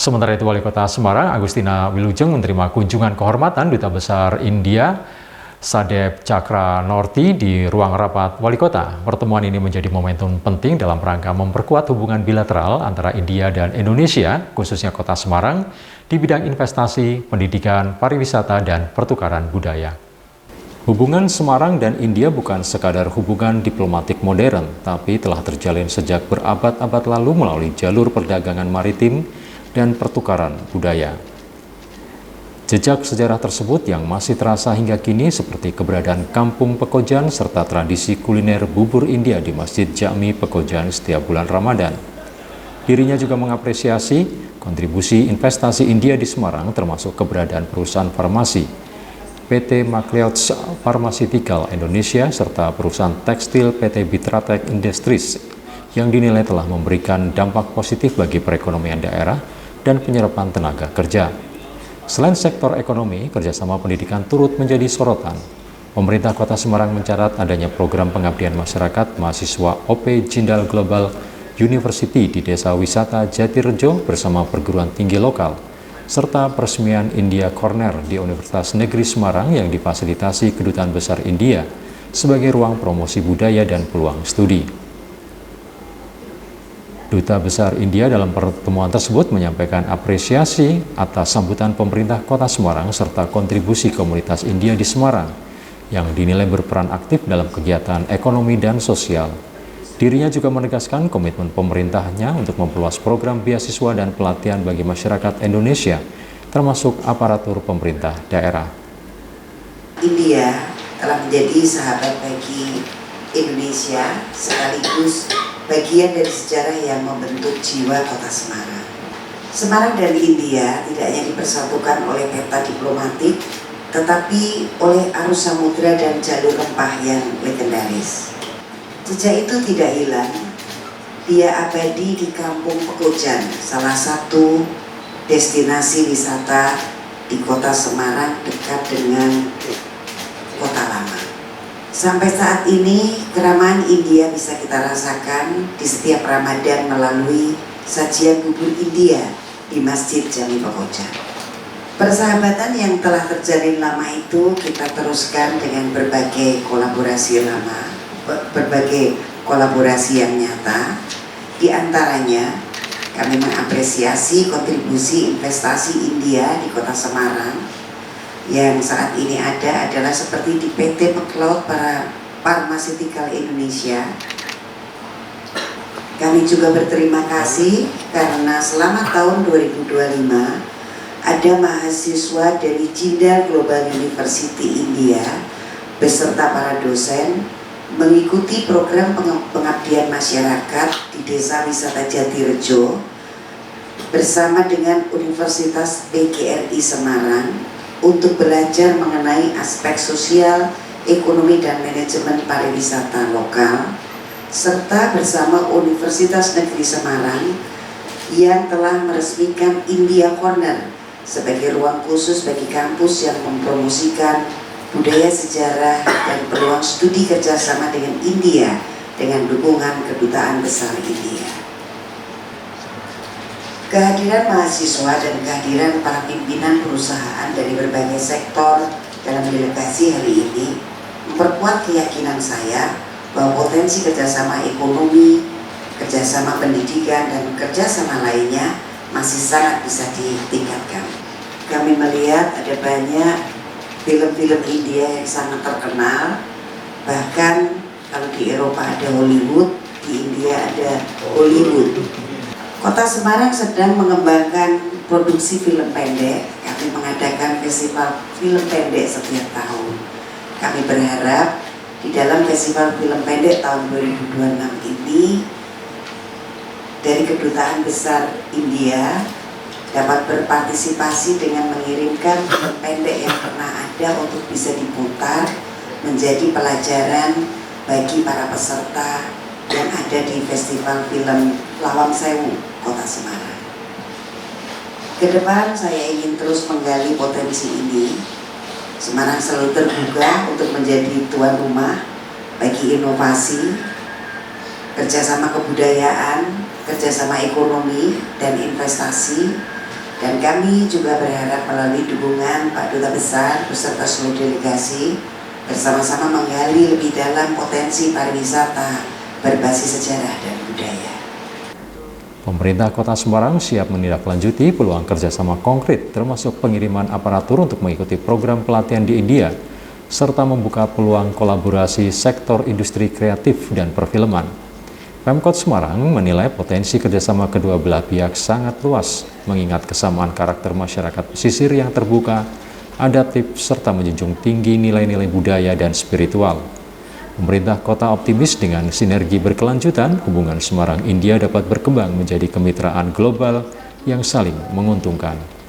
Sementara itu, Wali Kota Semarang, Agustina Wilujeng, menerima kunjungan kehormatan Duta Besar India, Sadeb Chakranorty, di ruang rapat Wali Kota. Pertemuan ini menjadi momentum penting dalam rangka memperkuat hubungan bilateral antara India dan Indonesia, khususnya Kota Semarang, di bidang investasi, pendidikan, pariwisata, dan pertukaran budaya. Hubungan Semarang dan India bukan sekadar hubungan diplomatik modern, tapi telah terjalin sejak berabad-abad lalu melalui jalur perdagangan maritim dan pertukaran budaya. Jejak sejarah tersebut yang masih terasa hingga kini seperti keberadaan Kampung Pekojan serta tradisi kuliner bubur India di Masjid Jami Pekojan setiap bulan Ramadan. Dirinya juga mengapresiasi kontribusi investasi India di Semarang, termasuk keberadaan perusahaan farmasi PT McLeod's Pharmaceutical Indonesia serta perusahaan tekstil PT Bitratek Industries yang dinilai telah memberikan dampak positif bagi perekonomian daerah dan penyerapan tenaga kerja. Selain sektor ekonomi, kerjasama pendidikan turut menjadi sorotan. Pemerintah Kota Semarang mencatat adanya program pengabdian masyarakat mahasiswa OP Jindal Global University di Desa Wisata Jatirejo bersama perguruan tinggi lokal, serta peresmian India Corner di Universitas Negeri Semarang yang difasilitasi Kedutaan Besar India sebagai ruang promosi budaya dan peluang studi. Duta Besar India dalam pertemuan tersebut menyampaikan apresiasi atas sambutan pemerintah Kota Semarang serta kontribusi komunitas India di Semarang yang dinilai berperan aktif dalam kegiatan ekonomi dan sosial. Dirinya juga menegaskan komitmen pemerintahnya untuk memperluas program beasiswa dan pelatihan bagi masyarakat Indonesia, termasuk aparatur pemerintah daerah. India telah menjadi sahabat bagi Indonesia sekaligus bagian dari sejarah yang membentuk jiwa Kota Semarang. Semarang dan India tidak hanya dipersatukan oleh peta diplomatik, tetapi oleh arus samudera dan jalur rempah yang legendaris. Jejak itu tidak hilang, dia abadi di Kampung Pekojan, salah satu destinasi wisata di Kota Semarang dekat dengan Kota Lama. Sampai saat ini, keramahan India bisa kita rasakan di setiap Ramadan melalui sajian bubur India di Masjid Jami Pekojan. Persahabatan yang telah terjalin lama itu kita teruskan dengan berbagai kolaborasi yang nyata. Di antaranya, kami mengapresiasi kontribusi investasi India di Kota Semarang yang saat ini adalah seperti di PT McLeod Pharmaceutical Indonesia. Kami juga berterima kasih karena selama tahun 2025 ada mahasiswa dari Jindal Global University India beserta para dosen mengikuti program pengabdian masyarakat di Desa Wisata Jatirejo bersama dengan Universitas PGRI Semarang untuk belajar mengenai aspek sosial, ekonomi, dan manajemen pariwisata lokal, serta bersama Universitas Negeri Semarang yang telah meresmikan India Corner sebagai ruang khusus bagi kampus yang mempromosikan budaya, sejarah, dan peluang studi kerjasama dengan India dengan dukungan Kedutaan Besar India. Kehadiran mahasiswa dan kehadiran para pimpinan perusahaan dari berbagai sektor dalam delegasi hari ini memperkuat keyakinan saya bahwa potensi kerjasama ekonomi, kerjasama pendidikan, dan kerjasama lainnya masih sangat bisa ditingkatkan. Kami melihat ada banyak film-film India yang sangat terkenal, bahkan kalau di Eropa ada Hollywood, di India ada Hollywood. Kota Semarang sedang mengembangkan produksi film pendek. Kami mengadakan festival film pendek setiap tahun. Kami berharap di dalam festival film pendek tahun 2026 ini dari Kedutaan Besar India dapat berpartisipasi dengan mengirimkan film pendek yang pernah ada untuk bisa diputar menjadi pelajaran bagi para peserta yang ada di Festival Film Lawang Sewu, Kota Semarang. Kedepan saya ingin terus menggali potensi ini. Semarang selalu terbuka untuk menjadi tuan rumah bagi inovasi, kerjasama kebudayaan, kerjasama ekonomi, dan investasi Dan kami juga berharap melalui dukungan Pak Duta Besar beserta seluruh delegasi bersama-sama menggali lebih dalam potensi pariwisata berbasis sejarah dan budaya. Pemerintah Kota Semarang siap menindaklanjuti peluang kerjasama konkret termasuk pengiriman aparatur untuk mengikuti program pelatihan di India, serta membuka peluang kolaborasi sektor industri kreatif dan perfilman. Pemkot Semarang menilai potensi kerjasama kedua belah pihak sangat luas, mengingat kesamaan karakter masyarakat pesisir yang terbuka, adaptif, serta menjunjung tinggi nilai-nilai budaya dan spiritual. Pemerintah kota optimis dengan sinergi berkelanjutan, hubungan Semarang-India dapat berkembang menjadi kemitraan global yang saling menguntungkan.